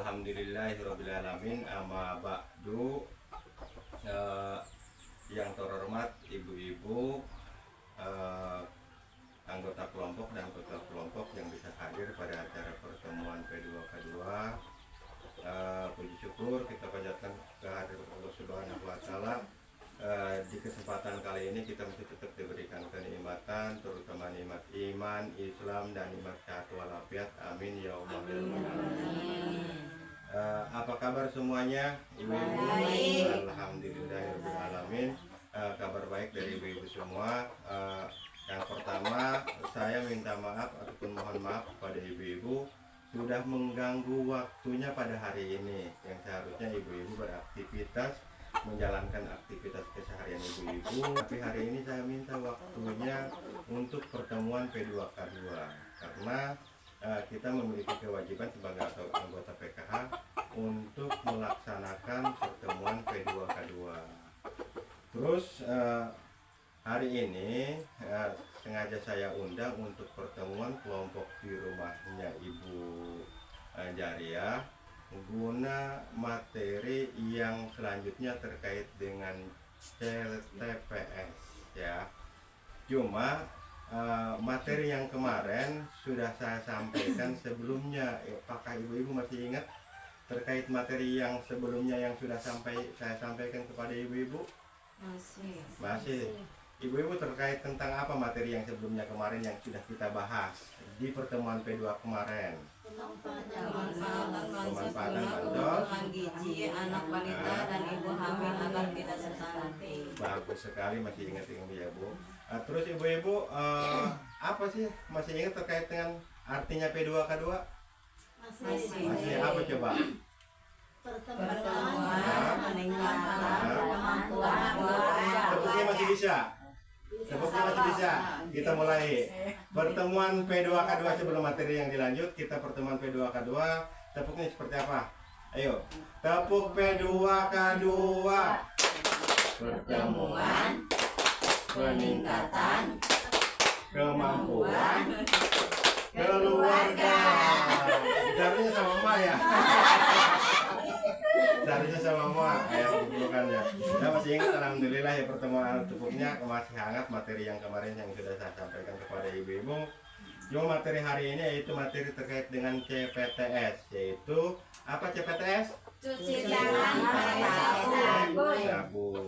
Alhamdulillahirobbilalamin. Amma ba'du. Yang terhormat ibu-ibu, anggota kelompok dan ketua kelompok yang bisa hadir pada acara pertemuan P2K2. Puji syukur kita panjatkan kehadiran Allah Subhanahu wa Ta'ala. Di kesempatan kali ini kita masih tetap diberikan kenikmatan, terutama nikmat iman, Islam, dan nikmat sehat walafiat. Amin ya Allah. Apa kabar semuanya, ibu-ibu? Alhamdulillahirobbilalamin. Kabar baik dari ibu-ibu semua. Yang pertama, saya minta maaf ataupun mohon maaf kepada ibu-ibu sudah mengganggu waktunya pada hari ini, yang seharusnya ibu-ibu beraktivitas, menjalankan aktivitas keseharian ibu-ibu. Tapi hari ini saya minta waktunya untuk pertemuan P2K2 karena kita memiliki kewajiban sebagai anggota PKH untuk melaksanakan pertemuan P2K2. Terus hari ini sengaja saya undang untuk pertemuan kelompok di rumahnya Ibu Jariah guna materi yang selanjutnya terkait dengan TPS ya. Cuma materi yang kemarin sudah saya sampaikan sebelumnya. Apakah ibu-ibu masih ingat terkait materi yang sebelumnya yang sudah saya sampaikan kepada ibu-ibu? Masih. Ibu-ibu terkait tentang apa materi yang sebelumnya kemarin yang sudah kita bahas di pertemuan P2 kemarin? Pemanfaatan bansos gizi anak balita dan ibu hamil agar tidak stunting. Bagus sekali, masih ingat ini ya Bu. Terus ibu-ibu apa sih masih ingat terkait dengan artinya P2K2? Masih apa coba? Pertemuan, peningkatan, kemampuan, Tepuknya masih bisa? Tepuknya masih bisa? Kita mulai pertemuan P2K2 sebelum materi yang dilanjut. Kita pertemuan P2K2, tepuknya seperti apa? Ayo, tepuk P2K2. pertemuan, peningkatan, kemampuan keluarga. Seharusnya sama mama ya. Seharusnya sama mama ya, bukan ya. Saya masih ingat, alhamdulillah ya, pertemuan tepuknya masih hangat materi yang kemarin yang sudah saya sampaikan kepada ibu-ibu. Cuma materi hari ini yaitu materi terkait dengan CPTS, yaitu apa CPTS? cuci tangan pakai sabun.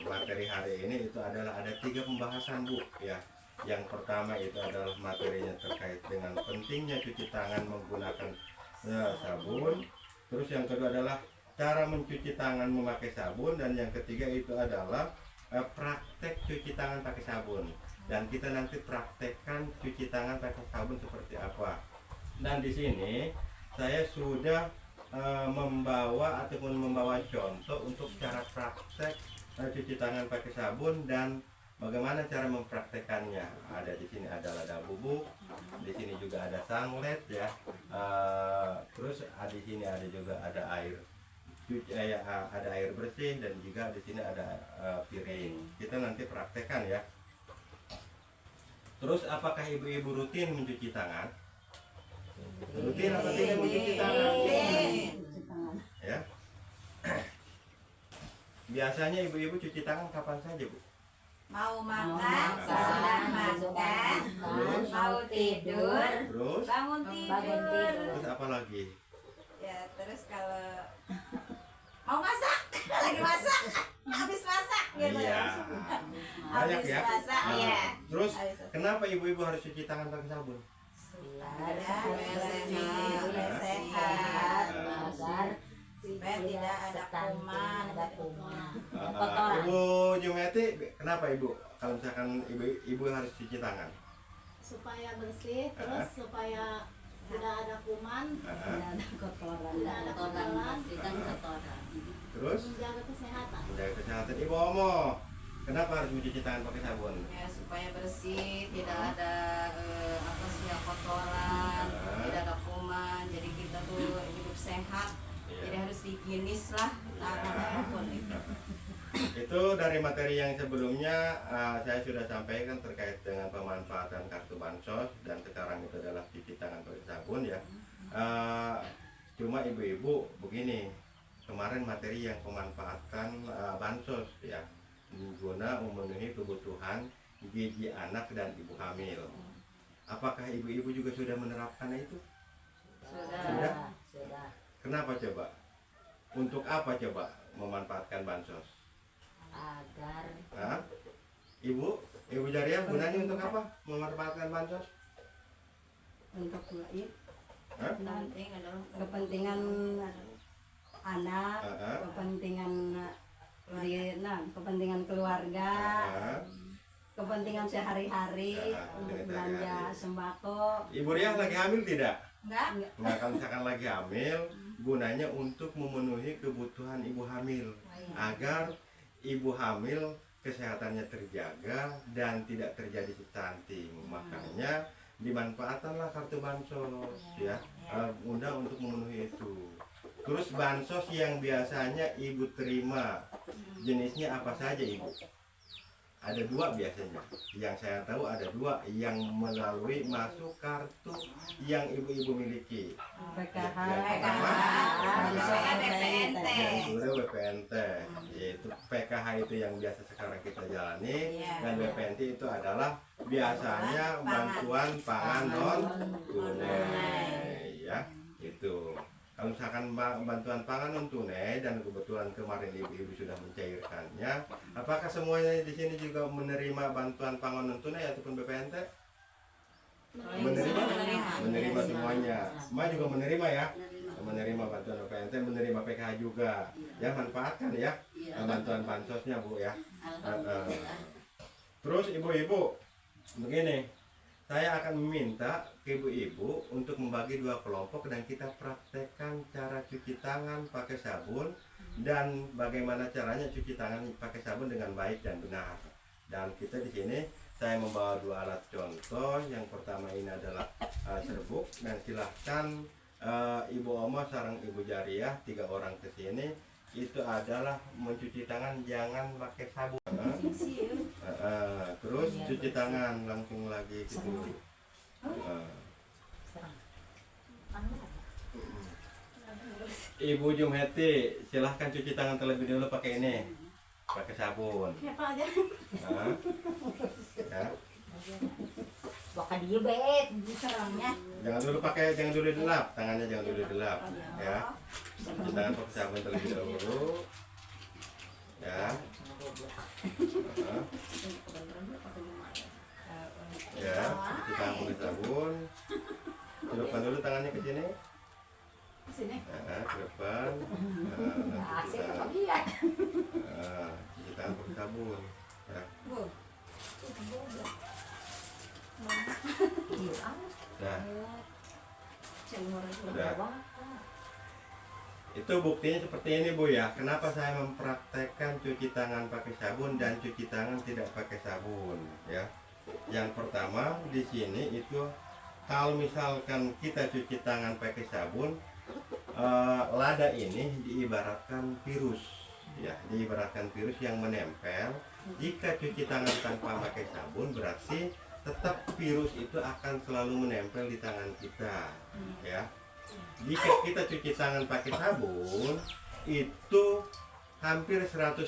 Materi hari ini itu adalah ada 3 pembahasan Bu ya. Yang pertama itu adalah materinya terkait dengan pentingnya cuci tangan menggunakan sabun. Terus yang kedua adalah cara mencuci tangan memakai sabun, dan yang ketiga itu adalah praktek cuci tangan pakai sabun. Dan kita nanti praktekkan cuci tangan pakai sabun seperti apa. Dan di sini saya sudah membawa contoh untuk cara praktek cuci tangan pakai sabun dan bagaimana cara mempraktekannya. Ada di sini ada lada bubuk, di sini juga ada sanglet ya. Terus di sini ada juga ada air ada air bersih, dan juga di sini ada piring. Kita nanti praktekkan ya. Terus apakah ibu-ibu rutin mencuci tangan? Rutin atau tidak mencuci tangan? Ya. Biasanya ibu-ibu cuci tangan kapan saja Bu? Mau makan, sesudah makan, mau tidur, Terus? bangun tidur. Terus apa lagi? Ya terus kalau mau masak, lagi masak, habis masak gitu. Iya. Banyak Habis ya. masak, iya. Terus kenapa ibu-ibu harus cuci tangan pakai sabun? Supaya sehat, supaya tidak ada kuman. Ibu Jumeti, kenapa ibu? Kalau misalkan ibu harus cuci tangan? Supaya bersih, terus supaya tidak ada kuman, tidak ada kotoran, Terus menjaga kesehatan. menjaga kesehatan. Ibu Omo, kenapa harus mencuci tangan pakai sabun? Ya supaya bersih, tidak ada kotoran, tidak ada kuman. Jadi kita tuh hidup sehat. Jadi harus higienis lah tangan apapun itu. Itu dari materi yang sebelumnya saya sudah sampaikan terkait dengan pemanfaatan kartu bansos, dan sekarang itu adalah cuci tangan pakai sabun ya. Cuma pertama ibu-ibu begini, kemarin materi yang memanfaatkan bansos ya, guna memenuhi kebutuhan gizi anak dan ibu hamil. Apakah ibu-ibu juga sudah menerapkan itu? Sudah? Kenapa coba? Untuk apa coba memanfaatkan bansos? Agar Hah? Ibu Jariah, gunanya untuk apa memanfaatkan bansos? untuk Hah? penting adalah kepentingan anak, Ah, ah. kepentingan kepentingan keluarga, Ah, kepentingan sehari-hari untuk belanja sembako. Ibu Riah lagi hamil tidak? enggak Nah, kalau misalkan lagi hamil, gunanya untuk memenuhi kebutuhan ibu hamil agar ibu hamil kesehatannya terjaga dan tidak terjadi stunting. Makanya dimanfaatkanlah kartu bansos ya, guna untuk memenuhi itu. Terus bansos yang biasanya ibu terima jenisnya apa saja ibu? Ada dua biasanya, yang saya tahu ada dua yang melalui masuk kartu yang ibu-ibu miliki. PKH, Yang pertama, BPNT. yang kedua BPNT, yaitu PKH itu yang biasa sekarang kita jalani, dan BPNT itu adalah biasanya bantuan pangan non tunai, ya itu. Kalau misalkan bantuan pangan non tunai dan kebetulan kemarin ibu-ibu sudah mencairkannya, apakah semuanya di sini juga menerima bantuan pangan non tunai ataupun BPNT? Menerima semuanya. Semua juga menerima ya. Menerima bantuan BPNT, menerima PKH juga. Ya, manfaatkan ya bantuan bansosnya Bu ya. Terus ibu-ibu begini, saya akan meminta ke ibu-ibu untuk membagi dua kelompok dan kita praktekkan cara cuci tangan pakai sabun dan bagaimana caranya cuci tangan pakai sabun dengan baik dan benar. Dan kita di sini saya membawa dua alat contoh. Yang pertama ini adalah serbuk, dan silahkan Ibu Oma sareng Ibu Jariah 3 orang ke sini itu adalah mencuci tangan jangan pakai sabun. Terus cuci tangan langsung lagi gitu. Ibu Jumheti, silahkan cuci tangan terlebih dulu pakai ini, pakai sabun. Siapa aja? Ya. Bakal dia bet diserangnya. Jangan dulu dilap, tangannya jangan dulu dilap, ya. Cuci tangan pakai sabun terlebih dahulu, ya. Ya, cuci tangan pakai sabun. Celupkan dulu tangannya ke sini. Sini. Ke depan. Cuci tangan pakai sabun. Ya. Nah, itu buktinya seperti ini Bu ya. Kenapa saya mempraktekkan cuci tangan pakai sabun dan cuci tangan tidak pakai sabun ya. Yang pertama di sini itu kalau misalkan kita cuci tangan pakai sabun, lada ini diibaratkan virus ya, diibaratkan virus yang menempel. Jika cuci tangan tanpa pakai sabun berarti tetap virus itu akan selalu menempel di tangan kita ya. Jika kita cuci tangan pakai sabun itu hampir 100%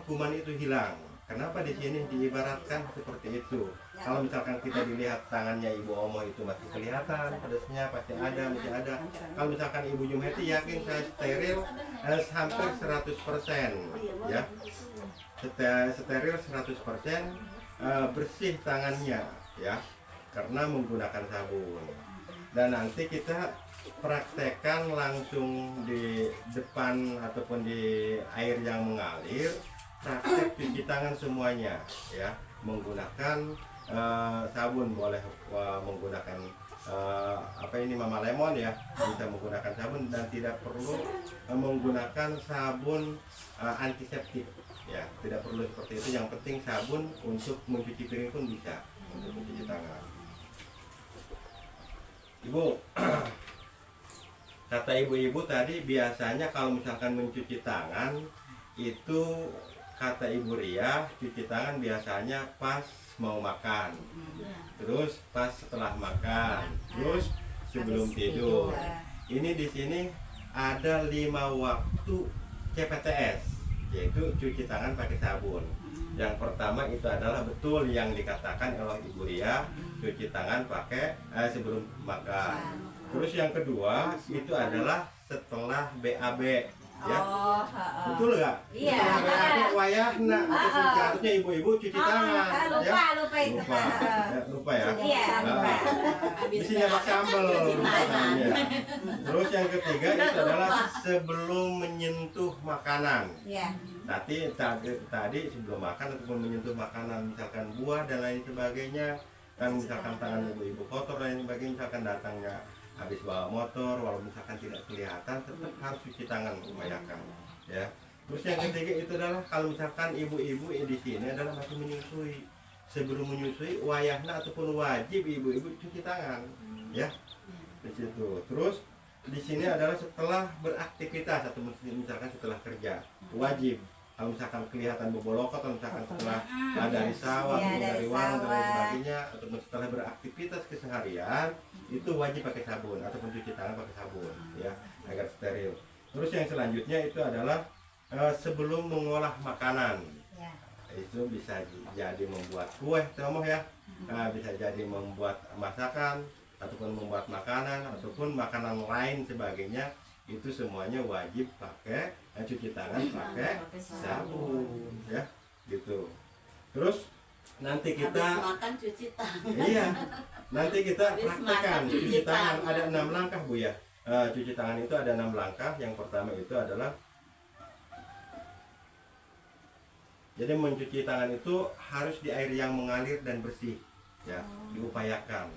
kuman itu hilang. Kenapa di sini diibaratkan seperti itu? Kalau misalkan kita dilihat tangannya Ibu Omo itu masih kelihatan pedasnya, pasti ada, masih ada. Kalau misalkan Ibu Jumheti yakin saya steril hampir 100% ya. Steril 100%, bersih tangannya ya, karena menggunakan sabun. Dan nanti kita praktekkan langsung di depan ataupun di air yang mengalir, praktek cuci tangan semuanya ya, menggunakan sabun, boleh menggunakan apa ini Mama Lemon ya, bisa menggunakan sabun dan tidak perlu menggunakan sabun antiseptik ya, tidak perlu seperti itu. Yang penting sabun untuk mencuci piring pun bisa, untuk mencuci tangan. Ibu, kata ibu-ibu tadi biasanya kalau misalkan mencuci tangan itu kata Ibu Riah cuci tangan biasanya pas mau makan, terus pas setelah makan, terus sebelum tidur. Ini di sini ada 5 waktu CPTS, yaitu cuci tangan pakai sabun. Yang pertama itu adalah betul yang dikatakan oleh Ibu Ria, cuci tangan pakai sebelum makan. Terus yang kedua itu adalah setelah BAB, ya. Oh, Betul nggak? Iya. Setelah BAB wayahna, harusnya ibu-ibu cuci tangan, ya. lupa itu. Lupa, ya, lupa ya. Iya, lupa. Bisa nyabak sambal. Ya. Terus yang ketiga itu adalah sebelum menyentuh makanan. Iya. Tadi sebelum makan ataupun menyentuh makanan, misalkan buah dan lain sebagainya, kan misalkan tangan ibu-ibu kotor dan lain sebagainya, misalkan datangnya habis bawa motor, walaupun misalkan tidak kelihatan, tetap harus cuci tangan, upayakan, ya. Terus yang ketiga itu adalah kalau misalkan ibu-ibu di sini adalah masih menyusui, sebelum menyusui wayahna ataupun wajib ibu-ibu cuci tangan, ya. Di situ. Terus di sini adalah setelah beraktivitas atau misalkan setelah kerja, wajib. Kalau misalkan kelihatan bobolok atau misalkan setelah dari sawah, dari warung dan lain sebagainya, atau setelah beraktivitas keseharian, itu wajib pakai sabun ataupun cuci tangan pakai sabun, ya, agar steril. Terus yang selanjutnya itu adalah sebelum mengolah makanan, Ya. itu bisa jadi membuat kue, temoh ya, bisa jadi membuat masakan ataupun membuat makanan ataupun makanan lain sebagainya, itu semuanya wajib pakai cuci tangan pakai sabun, ya, gitu. Terus nanti kita Habis makan cuci tangan. iya, nanti kita Habis praktekkan masak, cuci cuci tangan. tangan. Ada 6 langkah Bu ya. Cuci tangan itu ada 6 langkah. Yang pertama itu adalah, jadi mencuci tangan itu harus di air yang mengalir dan bersih, ya, diupayakan.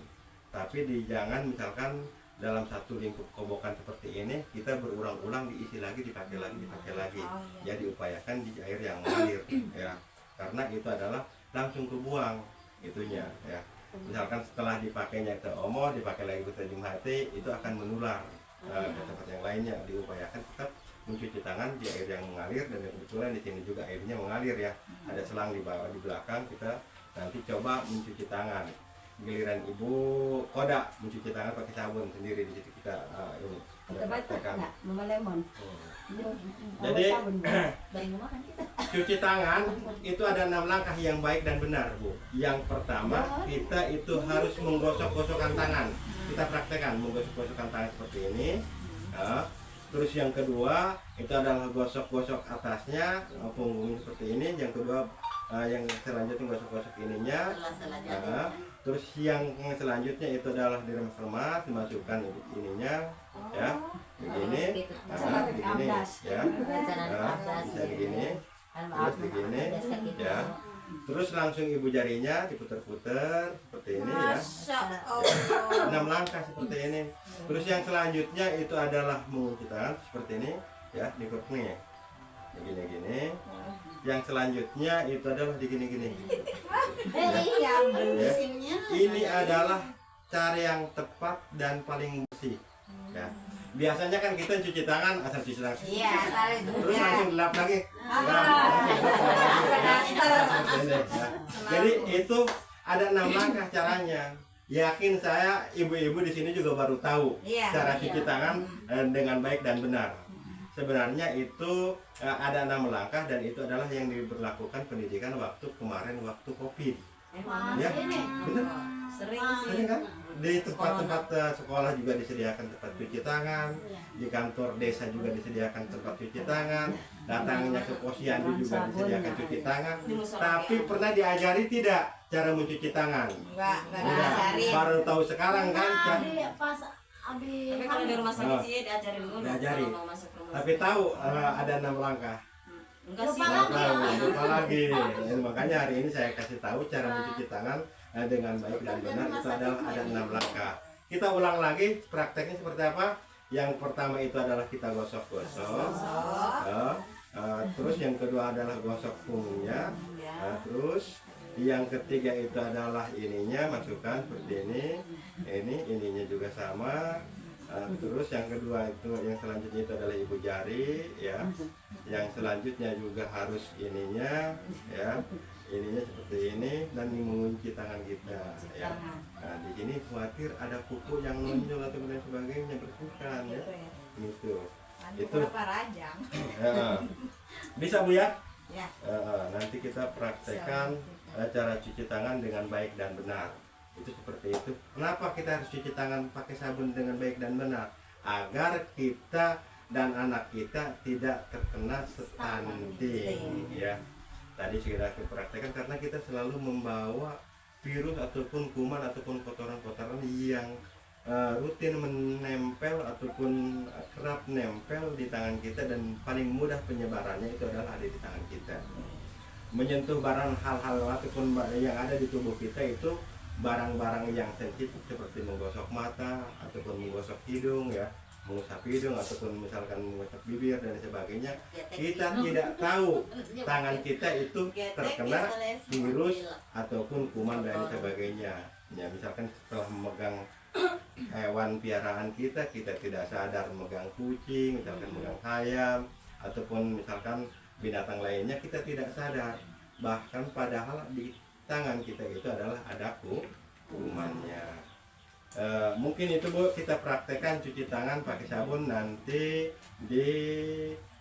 Tapi jangan misalkan dalam satu lingkup kobokan seperti ini kita berulang-ulang diisi lagi, dipakai lagi. Ya, diupayakan di air yang mengalir, ya, karena itu adalah langsung kebuang itunya, ya. Misalkan setelah dipakainya ke omo, dipakai lagi ke Tanjung Hati, itu akan menular ke tempat yang lainnya. Diupayakan tetap mencuci tangan di air yang mengalir, dan kebetulan di sini juga airnya mengalir, ya. Ada selang di bawah, di belakang. Kita nanti coba mencuci tangan. Giliran Ibu Koda mencuci tangan pakai sabun sendiri, di situ kita ini Kita baca praktekkan. enggak? Mama Lemon. Jadi Dari rumah kan kita. cuci tangan itu ada 6 langkah yang baik dan benar, Bu. Yang pertama, kita itu harus menggosok-gosokkan tangan. Kita praktekkan menggosok-gosokkan tangan seperti ini. Nah, terus yang kedua itu adalah gosok-gosok atasnya, punggungnya seperti ini. Yang kedua, yang selanjutnya gosok-gosok ininya. Nah, terus yang selanjutnya itu adalah diremas-remas, dimasukkan ininya, ya, begini, begini, ya. Bisa begini, terus begini, ya. Terus langsung ibu jarinya diputer-puter seperti ini, ya. Masya Allah. 6 langkah seperti ini. Terus yang selanjutnya itu adalah mencuci tangan seperti ini, ya, dikutuk begini-gini. Yang selanjutnya itu adalah digini-gini. Iya, Ya. musimnya. Ini adalah cara yang tepat dan paling bersih, ya. Biasanya kan kita cuci tangan asal cuci tangan, Iya, tarik dulu. terus langsung lap lagi. Jadi itu ada 6 langkah caranya. Yakin saya ibu-ibu di sini juga baru tahu Iya, cara iya. cuci tangan dengan baik dan benar. Sebenarnya itu ada 6 langkah, dan itu adalah yang diberlakukan pendidikan waktu kemarin, waktu COVID. Ya, benar. Sering Sering sih. kan? Di tempat-tempat sekolah juga disediakan tempat cuci tangan, di kantor desa juga disediakan tempat cuci tangan, datangnya ke posyandu juga disediakan cuci tangan. Tapi pernah diajari tidak cara mencuci tangan? Enggak Enggak. diajarin. Baru tahu sekarang kan? Pas abis Tapi kalau di rumah sakit sih diajarin dulu. Diajarin. Kalau mau masuk rumah Tapi sakit. tahu ada 6 langkah. Enggak sih. Lupa Nggak lagi. tahu, lupa lagi. Dan makanya hari ini saya kasih tahu cara mencuci tangan dengan baik dan benar. Itu adalah ada 6 langkah. Kita ulang lagi prakteknya seperti apa. Yang pertama itu adalah kita gosok-gosok. Terus yang kedua adalah gosok punggungnya. Terus yang ketiga itu adalah ininya, masukkan seperti ini. Ininya juga sama. Terus yang kedua itu, yang selanjutnya itu adalah ibu jari, ya. Yang selanjutnya juga harus ininya, ya. Ininya seperti ini, dan mengunci tangan kita, ya. Nah, di sini khawatir ada kuku yang menonjol atau dan sebagainya, bersihkan, ya. Gitu. Itu rajang. eh, bisa Bu ya? Ya. Nanti kita praktekkan cara cuci tangan dengan baik dan benar. Itu seperti itu. Kenapa kita harus cuci tangan pakai sabun dengan baik dan benar? Agar kita dan anak kita tidak terkena stunting ya. Tadi sudah kita praktekkan karena kita selalu membawa virus ataupun kuman ataupun kotoran-kotoran yang rutin menempel ataupun kerap nempel di tangan kita, dan paling mudah penyebarannya itu adalah ada di tangan kita. Menyentuh barang hal-hal ataupun yang ada di tubuh kita itu barang-barang yang sensitif seperti menggosok mata ataupun menggosok hidung ya, mengusap hidung ataupun misalkan mengusap bibir dan sebagainya, kita tidak tahu tangan kita itu terkena virus ataupun kuman dan sebagainya ya. Misalkan setelah memegang hewan piaraan kita tidak sadar memegang kucing, misalkan memegang ayam ataupun misalkan binatang lainnya, kita tidak sadar, bahkan padahal di tangan kita itu adalah ada kumannya. Mungkin itu Bu, kita praktekkan cuci tangan pakai sabun nanti di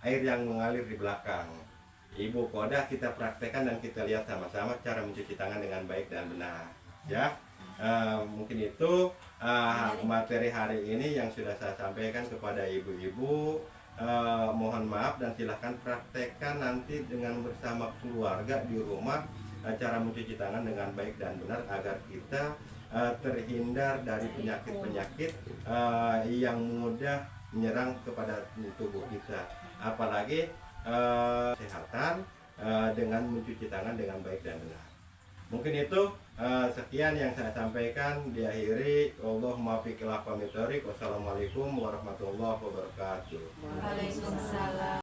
air yang mengalir di belakang. Ibu Kodah kita praktekkan dan kita lihat sama-sama cara mencuci tangan dengan baik dan benar ya. Mungkin itu materi hari ini yang sudah saya sampaikan kepada ibu-ibu. Mohon maaf dan silahkan praktekkan nanti dengan bersama keluarga di rumah cara mencuci tangan dengan baik dan benar agar kita terhindar dari penyakit-penyakit yang mudah menyerang kepada tubuh kita, apalagi kesehatan dengan mencuci tangan dengan baik dan benar. Mungkin itu sekian yang saya sampaikan, diakhiri Allahumma fiqh. Wassalamualaikum warahmatullahi wabarakatuh. Waalaikumsalam.